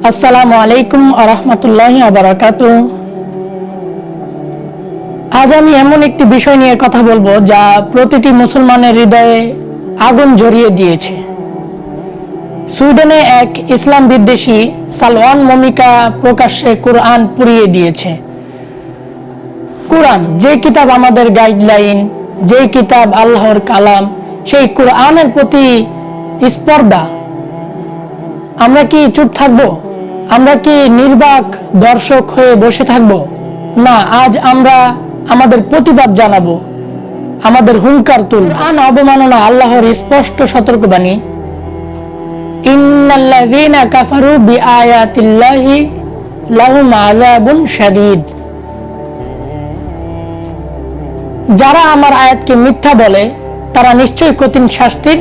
আসসালামু আলাইকুম ওয়া রাহমাতুল্লাহি ওয়া বারাকাতুহু। আজ আমি এমন একটি বিষয় নিয়ে কথা বলবো যা প্রতিটি মুসলমানের হৃদয়ে আগুন জ্বালিয়ে দিয়েছে। সুইডেনে এক ইসলাম বিদ্বেষী সালওয়ান মমিকা প্রকাশ্যে কুরআন পুড়িয়ে দিয়েছে। কুরআন, যে কিতাব আমাদের গাইডলাইন, যে কিতাব আল্লাহর কালাম, সেই কুরআনের প্রতি স্পর্ধা। আমরা কি চুপ থাকবো? আমরা কি নির্বাক দর্শক হয়ে বসে থাকবো? না, আজ আমরা আমাদের প্রতিবাদ জানাবো, আমাদের হুঙ্কার তুলব। কুরআন অবমাননা আল্লাহর স্পষ্ট সতর্কবাণী। ইন্নাল্লাযীনা কাফারু বিআয়াতিল্লাহি লাহুম আযাবুন শাদীদ। যারা আমার আয়াতকে মিথ্যা বলে তারা নিশ্চয়ই কঠিন শাস্তির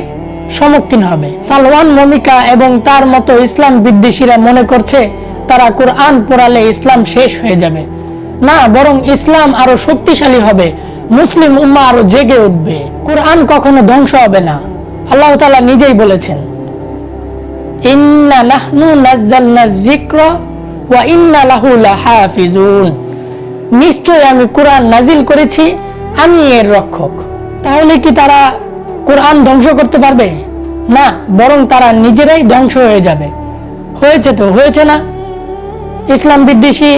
সম্মুখীন হবে। সালওয়ান মমিকা এবং তার মতো ইসলাম বিদ্বেষীরা মনে করছে তারা কুরআন পড়ালে ইসলাম শেষ হয়ে যাবে। না, বরং ইসলাম আরো শক্তিশালী হবে, মুসলিম উম্মাহ আরো জেগে উঠবে। কুরআন কখনো ধ্বংস হবে না। আল্লাহ তাআলা নিজেই বলেছেন, ইন্না নাহনু নাযালনা যিকরা ওয়া ইন্না লাহু লাহাফিজুন। নিশ্চয় আমি কুরআন নাজিল করেছি, আমি এর রক্ষক। তাহলে কি তারা কুরআন ধ্বংস করতে পারবে? না, বরং তারা নিজেরাই ধ্বংস হয়ে যাবে। হয়েছে তো, হয়েছে না? ইসলাম বিদ্বেষী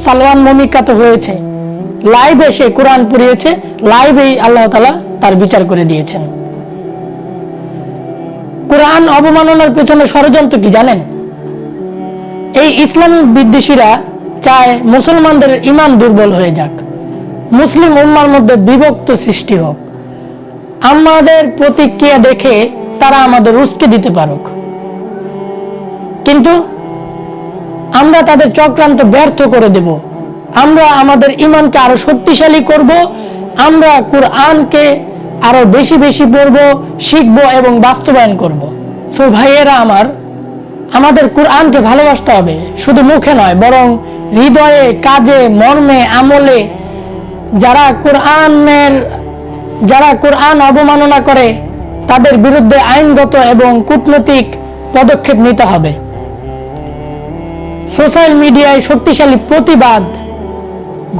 সালওয়ান মমিকা তো হয়েছে, লাইভে সে কুরআন পড়িয়েছে, লাইভেই আল্লাহ তাআলা তার বিচার করে দিয়েছেন। কুরআন অবমাননার পেছনে ষড়যন্ত্র কি জানেন? এই ইসলামিক বিদ্বেষীরা চায় মুসলমানদের ঈমান দুর্বল হয়ে যাক, মুসলিম উম্মার মধ্যে বিভক্ত সৃষ্টি হোক, আমাদের প্রতিক্রিয়া দেখে তারা আমাদের উস্কে দিতে পারুক। কিন্তু আমরা তাদের চক্রান্ত ব্যর্থ করে দেব। আমরা আমাদের ঈমানকে আরো শক্তিশালী করব। আমরা কুরআনকে আরো বেশি বেশি পড়ব, শিখব এবং বাস্তবায়ন করব। সো ভাইয়েরা আমার, আমাদের কুরআনকে ভালোবাসতে হবে, শুধু মুখে নয় বরং হৃদয়ে, কাজে, মর্মে, আমলে। যারা কুরআন অবমাননা করে তাদের বিরুদ্ধে আইনগত এবং কূটনৈতিক পদক্ষেপ নিতে হবে। সোশ্যাল মিডিয়ায় শক্তিশালী প্রতিবাদ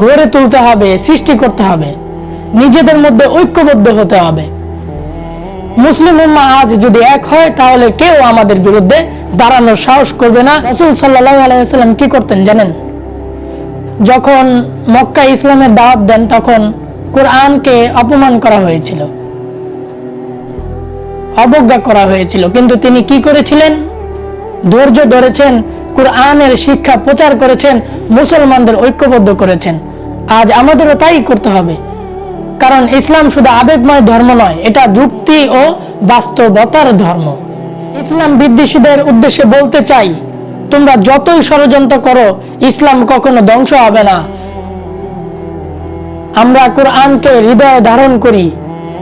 গড়ে তুলতে হবে, সৃষ্টি করতে হবে, নিজেদের মধ্যে ঐক্যবদ্ধ হতে হবে। মুসলিম উম্মাহ আজ যদি এক হয় তাহলে কেউ আমাদের বিরুদ্ধে দাঁড়ানোর সাহস করবে না। রাসূল সাল্লাল্লাহু আলাইহি ওয়াসাল্লাম কি করতেন জানেন? যখন মক্কা ইসলামের দাওয়াত দেন তখন কুরআনকে অপমান করা হয়েছিল, অবজ্ঞা করা হয়েছিল, কিন্তু তিনি কি করেছিলেন? ধৈর্য ধরেছেন, কুরআনের শিক্ষা প্রচার করেছেন, মুসলমানদের ঐক্যবদ্ধ করেছেন। আজ আমাদেরও তাই করতে হবে, কারণ ইসলাম শুধু আবেগময় ধর্ম নয়, এটা যুক্তি ও বাস্তবতার ধর্ম। ইসলাম বিদ্বেষীদের উদ্দেশ্যে বলতে চাই, তোমরা যতই ষড়যন্ত্র করো ইসলাম কখনো ধ্বংস হবে না। আমরা কুরআনকে হৃদয়ে ধারণ করি,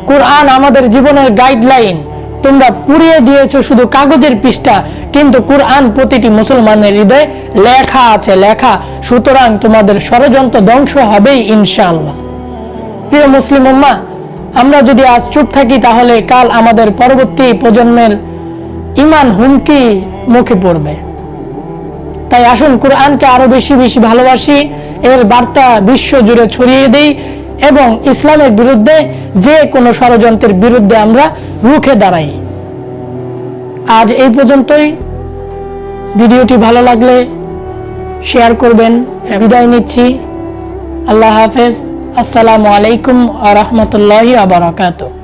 কুরআন আমাদের জীবনের গাইডলাইন। তোমরা পুড়িয়ে দিয়েছো শুধু কাগজের পৃষ্ঠা, কিন্তু কুরআন প্রতিটি মুসলমানের হৃদয়ে লেখা আছে, লেখা। সুতরাং তোমাদের ষড়যন্ত্র ধ্বংস হবেই ইনশাআল্লাহ। প্রিয় মুসলিম উম্মাহ, আমরা যদি আজ চুপ থাকি তাহলে কাল আমাদের পরবর্তী প্রজন্মের ঈমান হুমকি মুখে পড়বে। তাই আসুন কুরআনকে আরো বেশি বেশি ভালোবাসি, এর বার্তা বিশ্ব জুড়ে ছড়িয়ে দেই এবং ইসলামের বিরুদ্ধে যে কোনো ষড়যন্ত্রের বিরুদ্ধে আমরা রুখে দাঁড়াই। আজ এই পর্যন্তই। ভিডিওটি ভালো লাগলে শেয়ার করবেন। বিদায় নিচ্ছি। আল্লাহ হাফেজ। আসসালামু আলাইকুম ওয়া রাহমাতুল্লাহি ওয়া বারাকাতুহু।